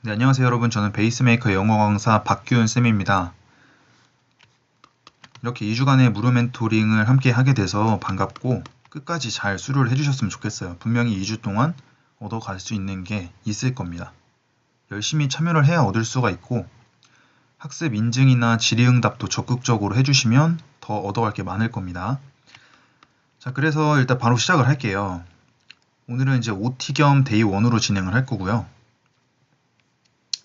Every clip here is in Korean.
네, 안녕하세요 여러분. 저는 베이스메이커 영어 강사 박규은 쌤입니다. 이렇게 2주간의 무료 멘토링을 함께 하게 돼서 반갑고 끝까지 잘 수료를 해주셨으면 좋겠어요. 분명히 2주 동안 얻어갈 수 있는 게 있을 겁니다. 열심히 참여를 해야 얻을 수가 있고 학습 인증이나 질의응답도 적극적으로 해주시면 더 얻어갈 게 많을 겁니다. 자, 그래서 일단 바로 시작을 할게요. 오늘은 이제 OT 겸 데이 1으로 진행을 할 거고요.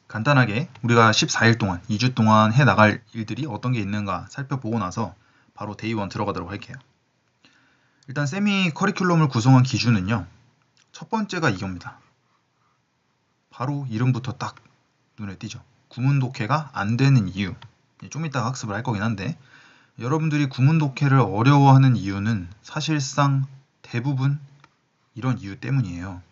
간단하게 우리가 14일 동안, 2주 동안 해나갈 일들이 어떤 게 있는가 살펴보고 나서 바로 데이 1 들어가도록 할게요. 일단 세미 커리큘럼을 구성한 기준은요. 첫 번째가 이겁니다. 바로 이름부터 딱 눈에 띄죠. 구문 독해가 안 되는 이유. 좀 이따가 학습을 할 거긴 한데 여러분들이 구문 독해를 어려워하는 이유는 사실상 대부분 이런 이유 때문이에요.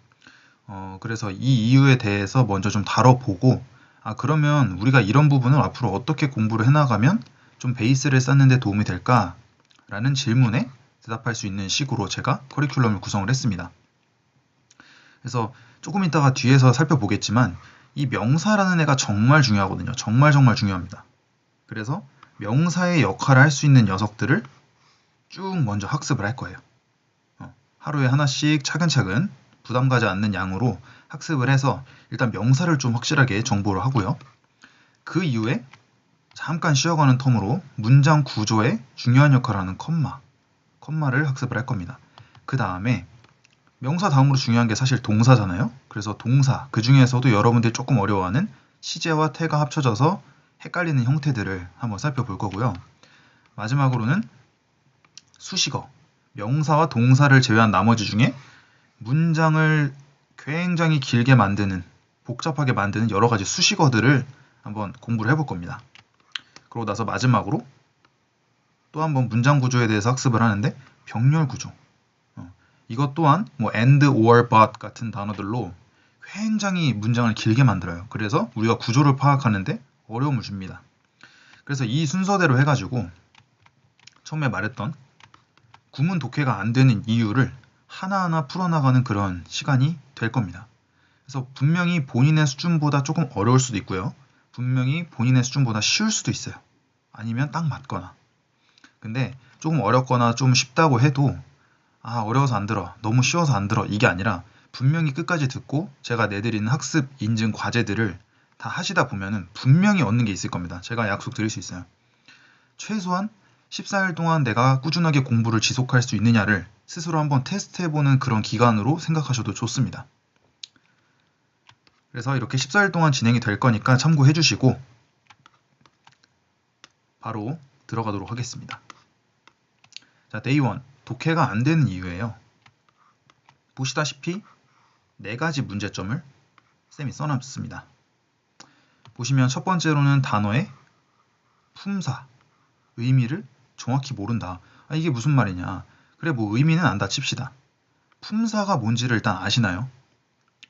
그래서 이 이유에 대해서 먼저 좀 다뤄보고 그러면 우리가 이런 부분을 앞으로 어떻게 공부를 해나가면 좀 베이스를 쌓는 데 도움이 될까? 라는 질문에 대답할 수 있는 식으로 제가 커리큘럼을 구성을 했습니다. 그래서 조금 이따가 뒤에서 살펴보겠지만 이 명사라는 애가 정말 중요하거든요. 정말 중요합니다. 그래서 명사의 역할을 할 수 있는 녀석들을 쭉 먼저 학습을 할 거예요. 하루에 하나씩 차근차근 부담 가지 않는 양으로 학습을 해서 일단 명사를 좀 확실하게 정보를 하고요. 그 이후에 잠깐 쉬어가는 텀으로 문장 구조에 중요한 역할을 하는 컴마를 학습을 할 겁니다. 그 다음에 명사 다음으로 중요한 게 사실 동사잖아요. 그래서 동사, 그 중에서도 여러분들이 조금 어려워하는 시제와 태가 합쳐져서 헷갈리는 형태들을 한번 살펴볼 거고요. 마지막으로는 수식어, 명사와 동사를 제외한 나머지 중에 문장을 굉장히 길게 만드는, 복잡하게 만드는 여러 가지 수식어들을 한번 공부를 해볼 겁니다. 그러고 나서 마지막으로 또 한번 문장 구조에 대해서 학습을 하는데 병렬 구조. 이것 또한 뭐 and, or, but 같은 단어들로 굉장히 문장을 길게 만들어요. 그래서 우리가 구조를 파악하는데 어려움을 줍니다. 그래서 이 순서대로 해가지고 처음에 말했던 구문 독해가 안 되는 이유를 하나하나 풀어나가는 그런 시간이 될 겁니다. 그래서 분명히 본인의 수준보다 조금 어려울 수도 있고요. 분명히 본인의 수준보다 쉬울 수도 있어요. 아니면 딱 맞거나. 근데 조금 어렵거나 좀 쉽다고 해도 어려워서 안 들어, 너무 쉬워서 안 들어 이게 아니라 분명히 끝까지 듣고 제가 내드리는 학습 인증 과제들을 다 하시다 보면은 분명히 얻는 게 있을 겁니다. 제가 약속드릴 수 있어요. 최소한 14일 동안 내가 꾸준하게 공부를 지속할 수 있느냐를 스스로 한번 테스트해보는 그런 기간으로 생각하셔도 좋습니다. 그래서 이렇게 14일 동안 진행이 될 거니까 참고해 주시고 바로 들어가도록 하겠습니다. 자, 데이 1 독해가 안 되는 이유예요. 보시다시피 4가지 문제점을 쌤이 써놨습니다. 보시면 첫 번째로는 단어의 품사, 의미를 정확히 모른다. 이게 무슨 말이냐. 그래, 뭐 의미는 안다 칩시다. 품사가 뭔지를 일단 아시나요?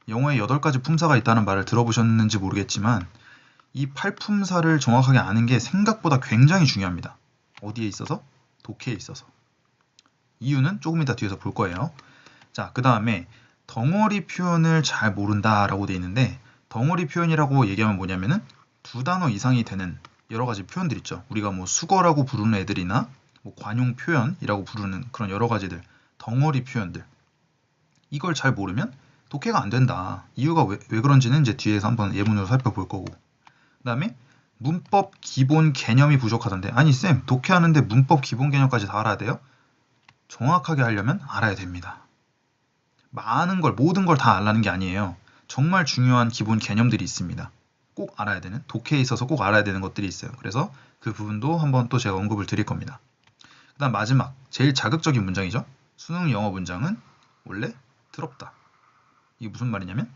영어에 8가지 품사가 있다는 말을 들어보셨는지 모르겠지만 이 8품사를 정확하게 아는 게 생각보다 굉장히 중요합니다. 어디에 있어서? 독해에 있어서. 이유는 조금 이따 뒤에서 볼 거예요. 자, 그 다음에 덩어리 표현을 잘 모른다라고 되어 있는데 덩어리 표현이라고 얘기하면 뭐냐면은 2단어 이상이 되는 여러 가지 표현들 있죠. 우리가 뭐 수거라고 부르는 애들이나 뭐 관용 표현이라고 부르는 그런 여러 가지들, 덩어리 표현들. 이걸 잘 모르면 독해가 안 된다. 이유가 왜 그런지는 이제 뒤에서 한번 예문으로 살펴볼 거고. 그 다음에 문법 기본 개념이 부족하던데. 아니 쌤, 독해하는데 문법 기본 개념까지 다 알아야 돼요? 정확하게 하려면 알아야 됩니다. 모든 걸 다 알라는 게 아니에요. 정말 중요한 기본 개념들이 있습니다. 꼭 알아야 되는, 독해에 있어서 꼭 알아야 되는 것들이 있어요. 그래서 그 부분도 한번 또 제가 언급을 드릴 겁니다. 그 다음 마지막, 제일 자극적인 문장이죠. 수능 영어 문장은 원래 더럽다. 이게 무슨 말이냐면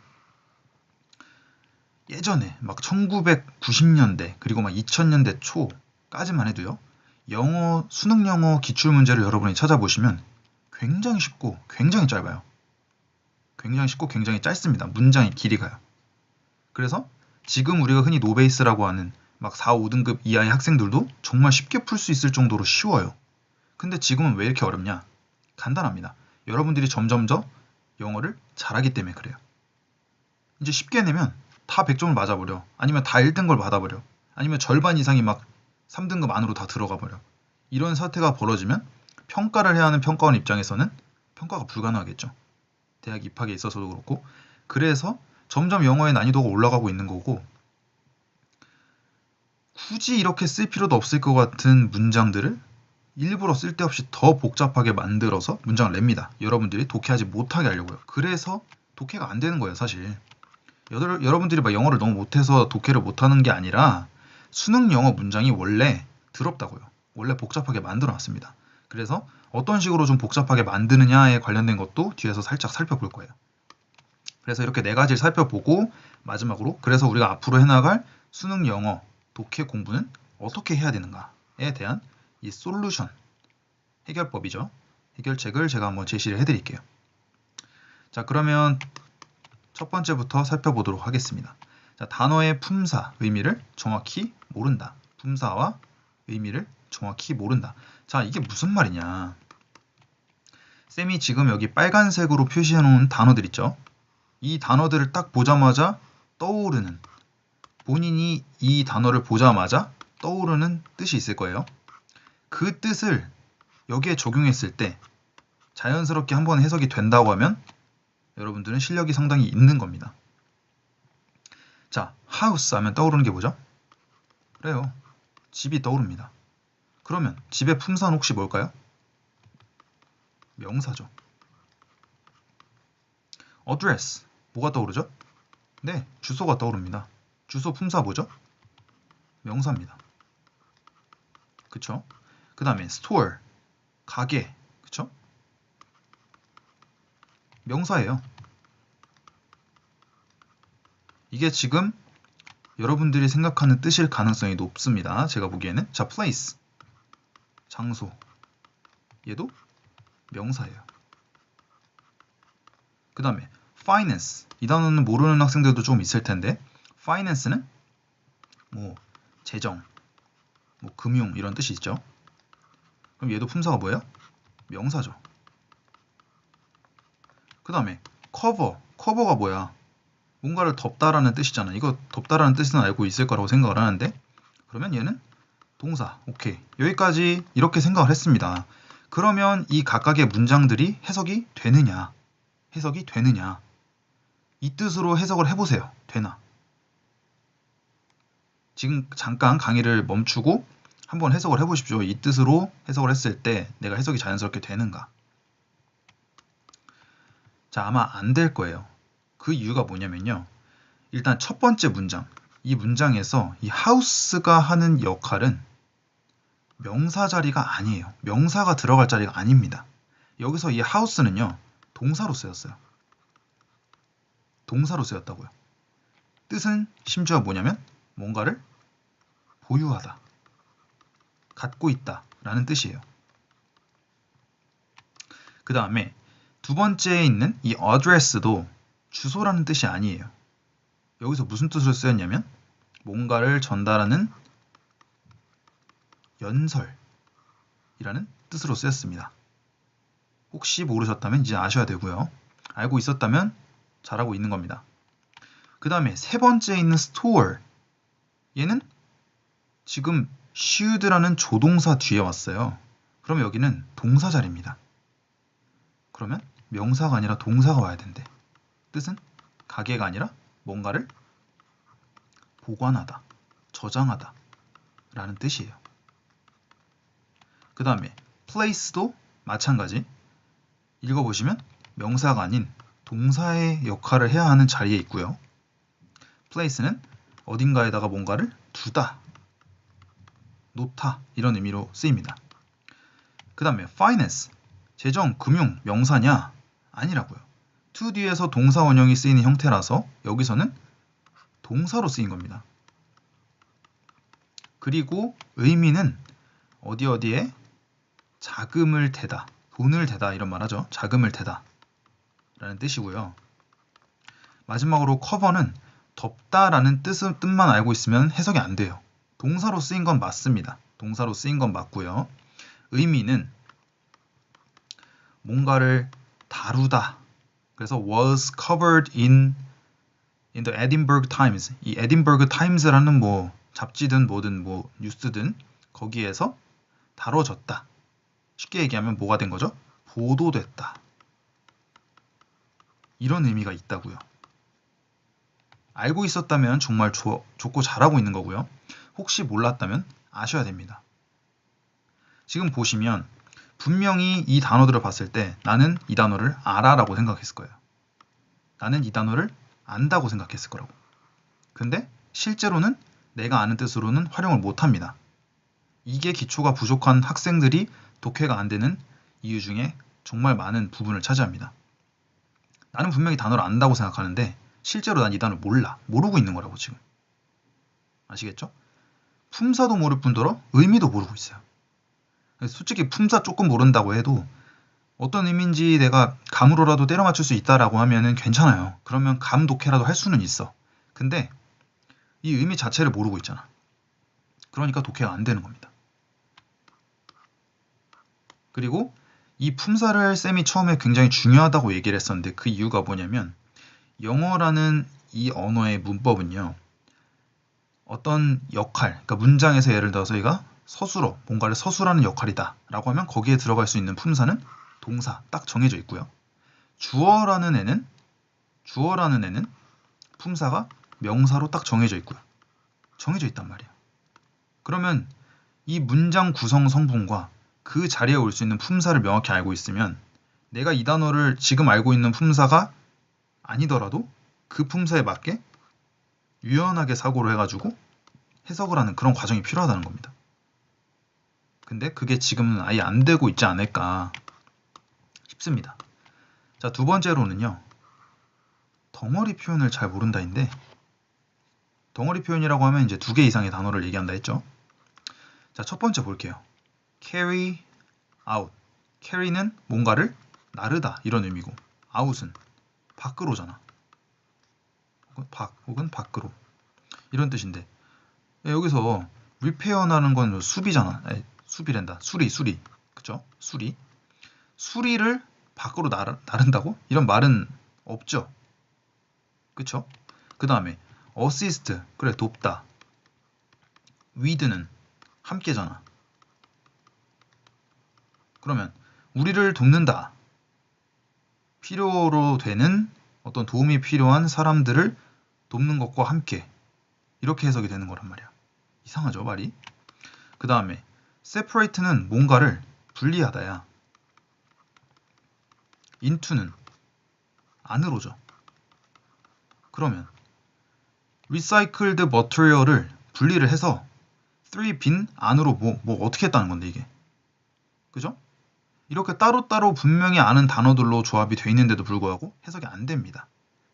예전에 막 1990년대 그리고 막 2000년대 초까지만 해도요. 수능 영어 기출문제를 여러분이 찾아보시면 굉장히 쉽고 굉장히 짧아요. 굉장히 쉽고 굉장히 짧습니다. 문장의 길이가요. 그래서 지금 우리가 흔히 노베이스라고 하는 막 4, 5등급 이하의 학생들도 정말 쉽게 풀 수 있을 정도로 쉬워요. 근데 지금은 왜 이렇게 어렵냐? 간단합니다. 여러분들이 점점 더 영어를 잘하기 때문에 그래요. 이제 쉽게 내면 다 100점을 맞아버려. 아니면 다 1등급을 받아버려. 아니면 절반 이상이 막 3등급 안으로 다 들어가 버려. 이런 사태가 벌어지면 평가를 해야 하는 평가원 입장에서는 평가가 불가능하겠죠. 대학 입학에 있어서도 그렇고. 그래서 점점 영어의 난이도가 올라가고 있는 거고, 굳이 이렇게 쓸 필요도 없을 것 같은 문장들을 일부러 쓸데없이 더 복잡하게 만들어서 문장을 냅니다. 여러분들이 독해하지 못하게 하려고요. 그래서 독해가 안 되는 거예요, 사실. 여러분들이 막 영어를 너무 못해서 독해를 못하는 게 아니라 수능 영어 문장이 원래 더럽다고요. 원래 복잡하게 만들어 놨습니다. 그래서 어떤 식으로 좀 복잡하게 만드느냐에 관련된 것도 뒤에서 살짝 살펴볼 거예요. 그래서 이렇게 4가지를 살펴보고 마지막으로 그래서 우리가 앞으로 해나갈 수능 영어 독해 공부는 어떻게 해야 되는가에 대한 이 솔루션, 해결법이죠. 해결책을 제가 한번 제시를 해드릴게요. 자, 그러면 첫 번째부터 살펴보도록 하겠습니다. 자, 단어의 품사, 의미를 정확히 모른다. 품사와 의미를 정확히 모른다. 자, 이게 무슨 말이냐. 쌤이 지금 여기 빨간색으로 표시해 놓은 단어들 있죠. 이 단어들을 딱 보자마자 떠오르는, 본인이 이 단어를 보자마자 떠오르는 뜻이 있을 거예요. 그 뜻을 여기에 적용했을 때 자연스럽게 한번 해석이 된다고 하면 여러분들은 실력이 상당히 있는 겁니다. 자, 하우스 하면 떠오르는 게 뭐죠? 그래요. 집이 떠오릅니다. 그러면 집의 품사는 혹시 뭘까요? 명사죠. address, 뭐가 떠오르죠? 네, 주소가 떠오릅니다. 주소 품사 뭐죠? 명사입니다. 그쵸? 그 다음에 store, 가게, 그쵸? 명사예요. 이게 지금 여러분들이 생각하는 뜻일 가능성이 높습니다. 제가 보기에는. 자, place, 장소. 얘도 명사예요. 그 다음에 finance, 이 단어는 모르는 학생들도 좀 있을 텐데 finance는 뭐 재정, 뭐 금융 이런 뜻이 있죠. 그럼 얘도 품사가 뭐예요? 명사죠. 그 다음에 cover, cover가 뭐야? 뭔가를 덮다라는 뜻이잖아. 이거 덮다라는 뜻은 알고 있을 거라고 생각을 하는데 그러면 얘는 동사. 오케이. 여기까지 이렇게 생각을 했습니다. 그러면 이 각각의 문장들이 해석이 되느냐? 해석이 되느냐? 이 뜻으로 해석을 해보세요. 되나? 지금 잠깐 강의를 멈추고 한번 해석을 해보십시오. 이 뜻으로 해석을 했을 때 내가 해석이 자연스럽게 되는가? 자, 아마 안 될 거예요. 그 이유가 뭐냐면요. 일단 첫 번째 문장, 이 문장에서 이 house가 하는 역할은 명사 자리가 아니에요. 명사가 들어갈 자리가 아닙니다. 여기서 이 house는요, 동사로 쓰였어요. 동사로 쓰였다고요. 뜻은 심지어 뭐냐면 뭔가를 보유하다, 갖고 있다 라는 뜻이에요. 그 다음에 두 번째에 있는 이 address도 주소라는 뜻이 아니에요. 여기서 무슨 뜻으로 쓰였냐면 뭔가를 전달하는 연설이라는 뜻으로 쓰였습니다. 혹시 모르셨다면 이제 아셔야 되고요. 알고 있었다면 잘하고 있는 겁니다. 그 다음에 세 번째에 있는 store, 얘는 지금 should라는 조동사 뒤에 왔어요. 그럼 여기는 동사 자리입니다. 그러면 명사가 아니라 동사가 와야 된대. 뜻은 가게가 아니라 뭔가를 보관하다, 저장하다 라는 뜻이에요. 그 다음에 place도 마찬가지. 읽어보시면 명사가 아닌 동사의 역할을 해야 하는 자리에 있고요. place는 어딘가에다가 뭔가를 두다, 놓다 이런 의미로 쓰입니다. 그 다음에 finance, 재정, 금융, 명사냐? 아니라고요. to 뒤에서 동사 원형이 쓰이는 형태라서 여기서는 동사로 쓰인 겁니다. 그리고 의미는 어디에 자금을 대다, 돈을 대다 이런 말 하죠. 자금을 대다 라는 뜻이고요. 마지막으로 cover는 덮다라는 뜻만 알고 있으면 해석이 안 돼요. 동사로 쓰인 건 맞습니다. 동사로 쓰인 건 맞고요. 의미는 뭔가를 다루다. 그래서 was covered in in the Edinburgh Times. 이 에딘버그 타임스라는 뭐 잡지든 뭐든 뭐 뉴스든 거기에서 다뤄졌다. 쉽게 얘기하면 뭐가 된 거죠? 보도됐다. 이런 의미가 있다고요. 알고 있었다면 정말 좋고 잘하고 있는 거고요. 혹시 몰랐다면 아셔야 됩니다. 지금 보시면 분명히 이 단어들을 봤을 때 나는 이 단어를 알아라고 생각했을 거예요. 나는 이 단어를 안다고 생각했을 거라고. 근데 실제로는 내가 아는 뜻으로는 활용을 못합니다. 이게 기초가 부족한 학생들이 독해가 안 되는 이유 중에 정말 많은 부분을 차지합니다. 나는 분명히 단어를 안다고 생각하는데 실제로 난 이 단어를 몰라. 모르고 있는 거라고 지금. 아시겠죠? 품사도 모를 뿐더러 의미도 모르고 있어요. 솔직히 품사 조금 모른다고 해도 어떤 의미인지 내가 감으로라도 때려 맞출 수 있다라고 하면은 괜찮아요. 그러면 감 독해라도 할 수는 있어. 근데 이 의미 자체를 모르고 있잖아. 그러니까 독해가 안 되는 겁니다. 그리고 이 품사를 쌤이 처음에 굉장히 중요하다고 얘기를 했었는데 그 이유가 뭐냐면 영어라는 이 언어의 문법은요. 어떤 역할, 그러니까 문장에서 예를 들어서 얘가 서술어, 뭔가를 서술하는 역할이다 라고 하면 거기에 들어갈 수 있는 품사는 동사, 딱 정해져 있고요. 주어라는 애는 품사가 명사로 딱 정해져 있고요. 정해져 있단 말이에요. 그러면 이 문장 구성 성분과 그 자리에 올 수 있는 품사를 명확히 알고 있으면 내가 이 단어를 지금 알고 있는 품사가 아니더라도 그 품사에 맞게 유연하게 사고를 해가지고 해석을 하는 그런 과정이 필요하다는 겁니다. 근데 그게 지금은 아예 안 되고 있지 않을까 싶습니다. 자, 두 번째로는요. 덩어리 표현을 잘 모른다인데 덩어리 표현이라고 하면 이제 2개 이상의 단어를 얘기한다 했죠. 자, 첫 번째 볼게요. carry out. carry는 뭔가를 나르다 이런 의미고 out은 밖으로잖아. 혹은 밖으로 이런 뜻인데 여기서 repair라는 건 수비잖아. 수비랜다. 수리. 그쵸? 수리를 밖으로 나른다고? 이런 말은 없죠. 그쵸? 그 다음에 assist. 그래, 돕다. with는 함께잖아. 그러면 우리를 돕는다. 필요로 되는 어떤 도움이 필요한 사람들을 돕는 것과 함께 이렇게 해석이 되는 거란 말이야. 이상하죠, 말이? 그 다음에 separate는 뭔가를 분리하다야. into는 안으로죠. 그러면 recycled material을 분리를 해서 3빈 안으로 뭐 어떻게 했다는 건데 이게. 그죠? 이렇게 따로따로 분명히 아는 단어들로 조합이 돼 있는데도 불구하고 해석이 안 됩니다.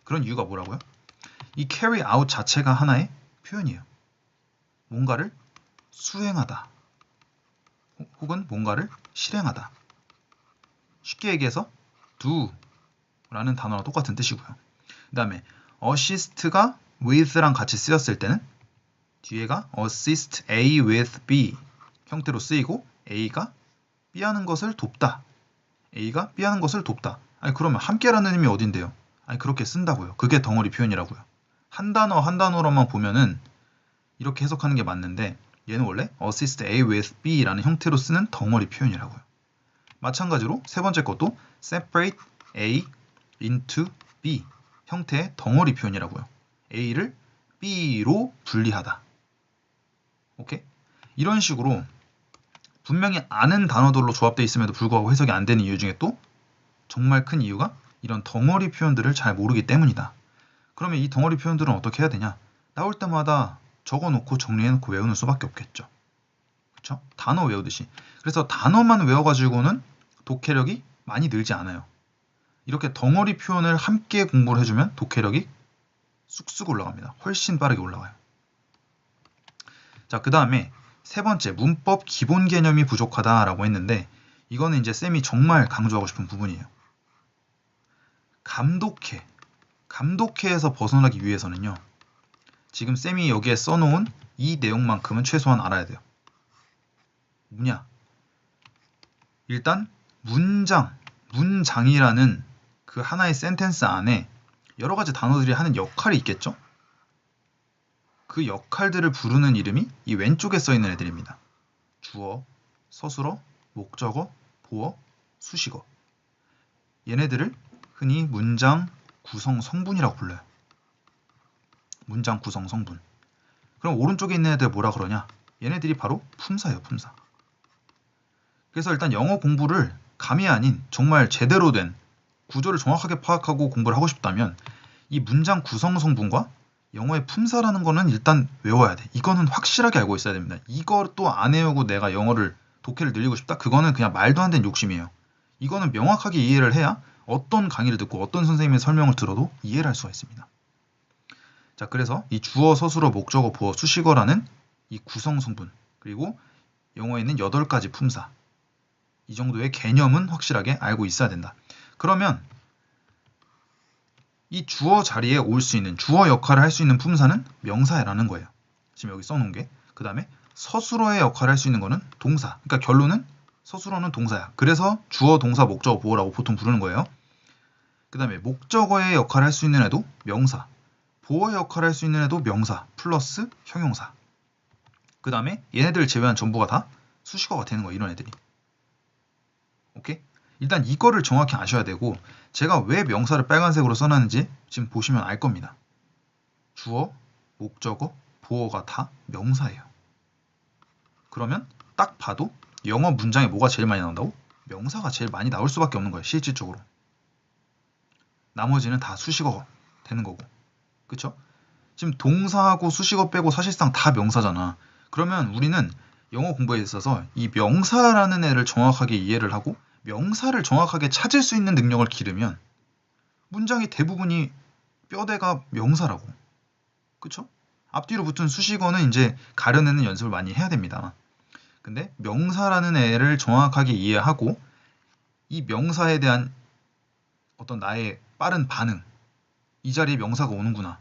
그런 이유가 뭐라고요? 이 carry out 자체가 하나의 표현이에요. 뭔가를 수행하다. 혹은 뭔가를 실행하다. 쉽게 얘기해서 do라는 단어랑 똑같은 뜻이고요. 그 다음에 assist가 with랑 같이 쓰였을 때는 뒤에가 assist A with B 형태로 쓰이고 A가 B 하는 것을 돕다. A가 B 하는 것을 돕다. 아니 그러면 함께라는 의미 어딘데요? 아니 그렇게 쓴다고요. 그게 덩어리 표현이라고요. 한 단어로만 보면은 이렇게 해석하는 게 맞는데 얘는 원래 assist A with B라는 형태로 쓰는 덩어리 표현이라고요. 마찬가지로 세 번째 것도 separate A into B 형태의 덩어리 표현이라고요. A를 B로 분리하다. 오케이? 이런 식으로 분명히 아는 단어들로 조합되어 있음에도 불구하고 해석이 안 되는 이유 중에 또 정말 큰 이유가 이런 덩어리 표현들을 잘 모르기 때문이다. 그러면 이 덩어리 표현들은 어떻게 해야 되냐? 나올 때마다 적어놓고 정리해놓고 외우는 수밖에 없겠죠. 그렇죠? 단어 외우듯이. 그래서 단어만 외워가지고는 독해력이 많이 늘지 않아요. 이렇게 덩어리 표현을 함께 공부를 해주면 독해력이 쑥쑥 올라갑니다. 훨씬 빠르게 올라가요. 자, 그 다음에 세 번째, 문법 기본 개념이 부족하다라고 했는데 이거는 이제 쌤이 정말 강조하고 싶은 부분이에요. 감독해에서 벗어나기 위해서는요. 지금 쌤이 여기에 써놓은 이 내용만큼은 최소한 알아야 돼요. 뭐냐? 일단 문장이라는 그 하나의 센텐스 안에 여러 가지 단어들이 하는 역할이 있겠죠? 그 역할들을 부르는 이름이 이 왼쪽에 써 있는 애들입니다. 주어, 서술어, 목적어, 보어, 수식어. 얘네들을 흔히 문장 구성 성분이라고 불러요. 문장 구성 성분. 그럼 오른쪽에 있는 애들 뭐라 그러냐? 얘네들이 바로 품사예요, 품사. 그래서 일단 영어 공부를 감이 아닌 정말 제대로 된 구조를 정확하게 파악하고 공부를 하고 싶다면 이 문장 구성 성분과 영어의 품사라는 거는 일단 외워야 돼. 이거는 확실하게 알고 있어야 됩니다. 이것도 안 외우고 내가 영어를 독해를 늘리고 싶다? 그거는 그냥 말도 안 되는 욕심이에요. 이거는 명확하게 이해를 해야 어떤 강의를 듣고 어떤 선생님의 설명을 들어도 이해를 할 수가 있습니다. 자, 그래서 이 주어, 서술어, 목적어, 보어, 수식어라는 이 구성 성분, 그리고 영어에 있는 8가지 품사, 이 정도의 개념은 확실하게 알고 있어야 된다. 그러면 이 주어 자리에 올 수 있는, 주어 역할을 할 수 있는 품사는 명사라는 거예요. 지금 여기 써놓은 게. 그 다음에 서술어의 역할을 할 수 있는 거는 동사. 그러니까 결론은 서술어는 동사야. 그래서 주어, 동사, 목적어, 보어라고 보통 부르는 거예요. 그 다음에 목적어의 역할을 할 수 있는 애도 명사. 보어의 역할을 할 수 있는 애도 명사 플러스 형용사. 그 다음에 얘네들을 제외한 전부가 다 수식어가 되는 거예요. 이런 애들이. 오케이? 일단 이거를 정확히 아셔야 되고, 제가 왜 명사를 빨간색으로 써놨는지 지금 보시면 알 겁니다. 주어, 목적어, 보어가 다 명사예요. 그러면 딱 봐도 영어 문장에 뭐가 제일 많이 나온다고? 명사가 제일 많이 나올 수밖에 없는 거예요. 실질적으로. 나머지는 다 수식어가 되는 거고. 그쵸? 지금 동사하고 수식어 빼고 사실상 다 명사잖아. 그러면 우리는 영어 공부에 있어서 이 명사라는 애를 정확하게 이해를 하고 명사를 정확하게 찾을 수 있는 능력을 기르면 문장의 대부분이 뼈대가 명사라고. 그쵸? 앞뒤로 붙은 수식어는 이제 가려내는 연습을 많이 해야 됩니다. 근데 명사라는 애를 정확하게 이해하고 이 명사에 대한 어떤 나의 빠른 반응, 이 자리에 명사가 오는구나.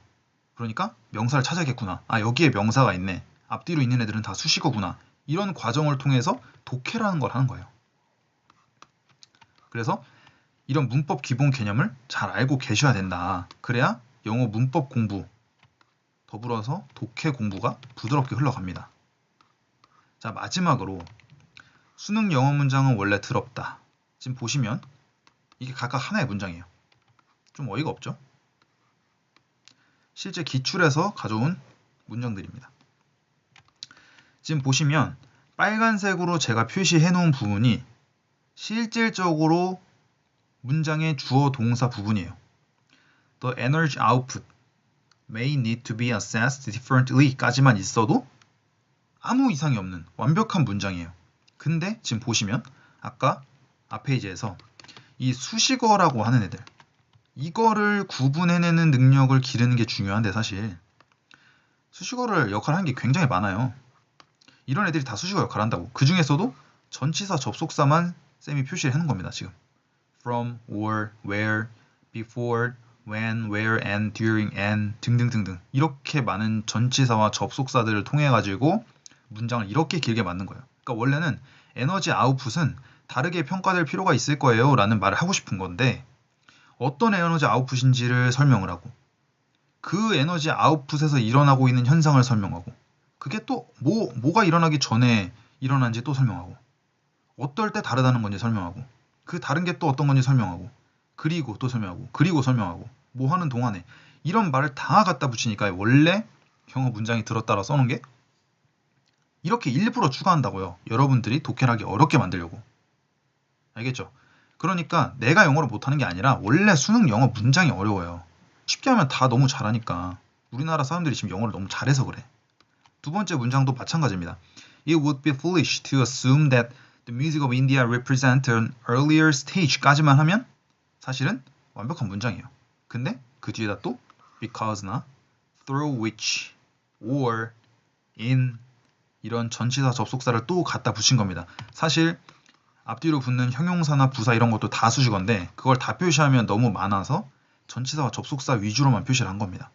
그러니까 명사를 찾아야겠구나. 아, 여기에 명사가 있네. 앞뒤로 있는 애들은 다 수식어구나. 이런 과정을 통해서 독해라는 걸 하는 거예요. 그래서 이런 문법 기본 개념을 잘 알고 계셔야 된다. 그래야 영어 문법 공부 더불어서 독해 공부가 부드럽게 흘러갑니다. 자, 마지막으로 수능 영어 문장은 원래 더럽다. 지금 보시면 이게 각각 하나의 문장이에요. 좀 어이가 없죠? 실제 기출에서 가져온 문장들입니다. 지금 보시면 빨간색으로 제가 표시해 놓은 부분이 실질적으로 문장의 주어 동사 부분이에요. The energy output may need to be assessed differently 까지만 있어도 아무 이상이 없는 완벽한 문장이에요. 근데 지금 보시면 아까 앞 페이지에서 이 수식어라고 하는 애들, 이거를 구분해내는 능력을 기르는 게 중요한데 사실 수식어를 역할을 하는 게 굉장히 많아요. 이런 애들이 다 수식어 역할을 한다고. 그 중에서도 전치사 접속사만 쌤이 표시를 해놓은 겁니다. 지금 from, or, where, before, when, where, and, during, and 등등등등 이렇게 많은 전치사와 접속사들을 통해 가지고 문장을 이렇게 길게 만든 거예요. 그러니까 원래는 에너지 아웃풋은 다르게 평가될 필요가 있을 거예요 라는 말을 하고 싶은 건데 어떤 에너지 아웃풋인지를 설명을 하고 그 에너지 아웃풋에서 일어나고 있는 현상을 설명하고 그게 또 뭐가 일어나기 전에 일어난지 또 설명하고 어떨 때 다르다는 건지 설명하고 그 다른 게 또 어떤 건지 설명하고 그리고 또 설명하고 그리고 설명하고 뭐 하는 동안에 이런 말을 다 갖다 붙이니까 원래 영어 문장이 들었다라 써놓은 게 이렇게 일부러 추가한다고요. 여러분들이 독해를 하기 어렵게 만들려고. 알겠죠? 그러니까 내가 영어를 못하는 게 아니라 원래 수능 영어 문장이 어려워요. 쉽게 하면 다 너무 잘하니까. 우리나라 사람들이 지금 영어를 너무 잘해서 그래. 두 번째 문장도 마찬가지입니다. It would be foolish to assume that the music of India represents an earlier stage까지만 하면 사실은 완벽한 문장이에요. 근데 그 뒤에다 또 because나 through which, or, in 이런 전치사 접속사를 또 갖다 붙인 겁니다. 사실 앞뒤로 붙는 형용사나 부사 이런 것도 다 수식어인데 그걸 다 표시하면 너무 많아서 전치사와 접속사 위주로만 표시를 한 겁니다.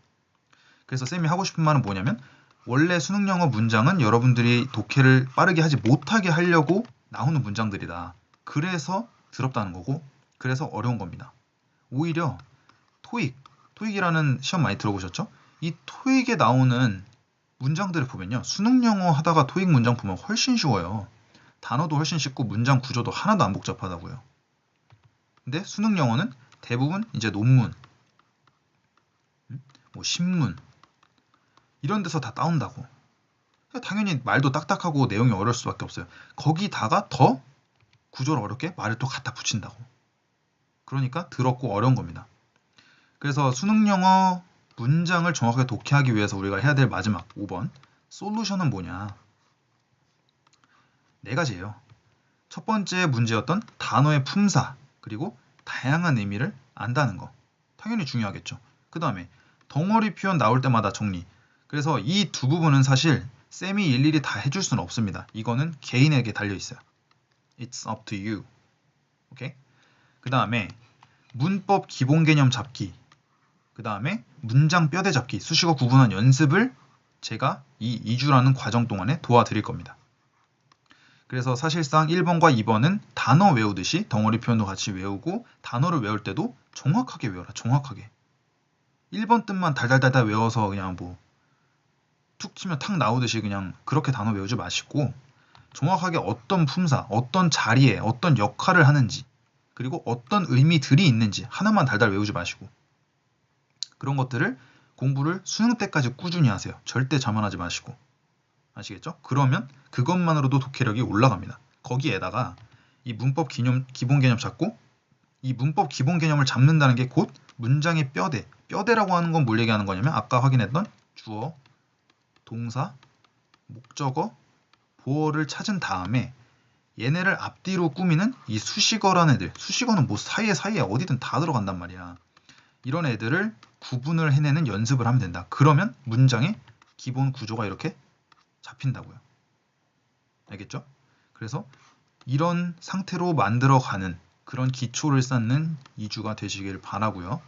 그래서 쌤이 하고 싶은 말은 뭐냐면 원래 수능 영어 문장은 여러분들이 독해를 빠르게 하지 못하게 하려고 나오는 문장들이다. 그래서 더럽다는 거고 그래서 어려운 겁니다. 오히려 토익, 토익이라는 시험 많이 들어보셨죠? 이 토익에 나오는 문장들을 보면요. 수능 영어 하다가 토익 문장 보면 훨씬 쉬워요. 단어도 훨씬 쉽고 문장 구조도 하나도 안 복잡하다고요. 근데 수능 영어는 대부분 이제 논문, 뭐 신문 이런 데서 다 따온다고. 당연히 말도 딱딱하고 내용이 어려울 수밖에 없어요. 거기다가 더 구조를 어렵게 말을 또 갖다 붙인다고. 그러니까 더럽고 어려운 겁니다. 그래서 수능 영어 문장을 정확하게 독해하기 위해서 우리가 해야 될 마지막 5번 솔루션은 뭐냐? 네 가지예요. 첫 번째 문제였던 단어의 품사 그리고 다양한 의미를 안다는 거. 당연히 중요하겠죠. 그 다음에 덩어리 표현 나올 때마다 정리. 그래서 이 두 부분은 사실 쌤이 일일이 다 해줄 수는 없습니다. 이거는 개인에게 달려있어요. It's up to you. 오케이? 그 다음에 문법 기본 개념 잡기. 그 다음에 문장 뼈대 잡기, 수식어 구분한 연습을 제가 이 2주라는 과정 동안에 도와드릴 겁니다. 그래서 사실상 1번과 2번은 단어 외우듯이 덩어리 표현도 같이 외우고 단어를 외울 때도 정확하게 외워라. 정확하게. 1번 뜻만 달달달달 외워서 그냥 뭐 툭 치면 탁 나오듯이 그냥 그렇게 단어 외우지 마시고 정확하게 어떤 품사, 어떤 자리에 어떤 역할을 하는지 그리고 어떤 의미들이 있는지 하나만 달달 외우지 마시고 그런 것들을 공부를 수능 때까지 꾸준히 하세요. 절대 자만하지 마시고. 아시겠죠? 그러면 그것만으로도 독해력이 올라갑니다. 거기에다가 이 문법 기본 개념 잡고 이 문법 기본 개념을 잡는다는 게 곧 문장의 뼈대. 뼈대라고 하는 건 뭘 얘기하는 거냐면 아까 확인했던 주어, 동사, 목적어, 보어를 찾은 다음에 얘네를 앞뒤로 꾸미는 이 수식어라는 애들. 수식어는 뭐 사이에 어디든 다 들어간단 말이야. 이런 애들을 구분을 해내는 연습을 하면 된다. 그러면 문장의 기본 구조가 이렇게 잡힌다고요. 알겠죠? 그래서 이런 상태로 만들어가는 그런 기초를 쌓는 2주가 되시길 바라고요.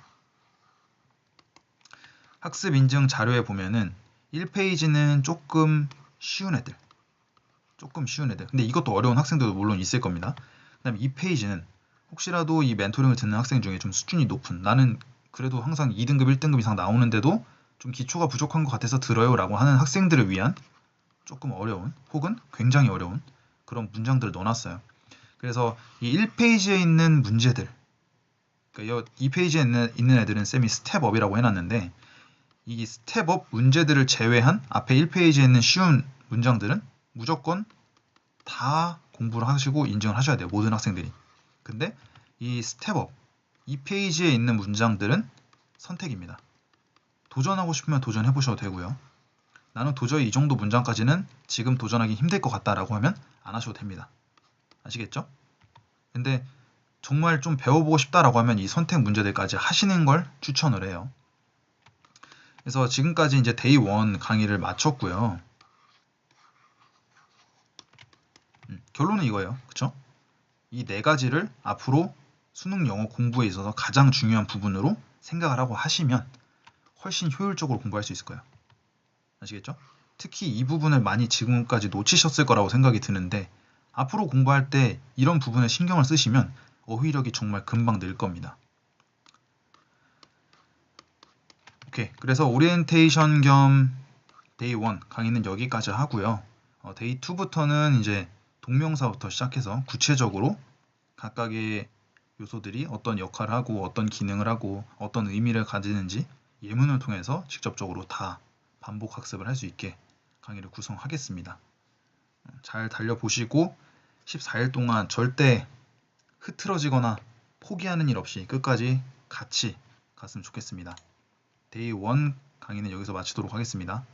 학습 인증 자료에 보면은 1페이지는 조금 쉬운 애들. 근데 이것도 어려운 학생들도 물론 있을 겁니다. 그 다음에 2페이지는 혹시라도 이 멘토링을 듣는 학생 중에 좀 수준이 높은 나는 그래도 항상 2등급, 1등급 이상 나오는데도 좀 기초가 부족한 것 같아서 들어요 라고 하는 학생들을 위한 조금 어려운 혹은 굉장히 어려운 그런 문장들을 넣어놨어요. 그래서 이 1페이지에 있는 문제들 그러니까 2페이지에 있는 애들은 쌤이 스텝업이라고 해놨는데 이 스텝업 문제들을 제외한 앞에 1페이지에 있는 쉬운 문장들은 무조건 다 공부를 하시고 인증을 하셔야 돼요. 모든 학생들이. 근데 이 스텝업 2페이지에 있는 문장들은 선택입니다. 도전하고 싶으면 도전해보셔도 되고요. 나는 도저히 이 정도 문장까지는 지금 도전하기 힘들 것 같다라고 하면 안 하셔도 됩니다. 아시겠죠? 근데 정말 좀 배워보고 싶다라고 하면 이 선택 문제들까지 하시는 걸 추천을 해요. 그래서 지금까지 이제 데이 1 강의를 마쳤고요. 결론은 이거예요. 그쵸? 이 네 가지를 앞으로 수능 영어 공부에 있어서 가장 중요한 부분으로 생각을 하고 하시면 훨씬 효율적으로 공부할 수 있을 거예요. 아시겠죠? 특히 이 부분을 많이 지금까지 놓치셨을 거라고 생각이 드는데 앞으로 공부할 때 이런 부분에 신경을 쓰시면 어휘력이 정말 금방 늘 겁니다. 오케이. 그래서 오리엔테이션 겸 데이 1 강의는 여기까지 하고요. 데이 2부터는 이제 동명사부터 시작해서 구체적으로 각각의 요소들이 어떤 역할을 하고 어떤 기능을 하고 어떤 의미를 가지는지 예문을 통해서 직접적으로 다 반복 학습을 할 수 있게 강의를 구성하겠습니다. 잘 달려보시고 14일 동안 절대 흐트러지거나 포기하는 일 없이 끝까지 같이 갔으면 좋겠습니다. 데이 1 강의는 여기서 마치도록 하겠습니다.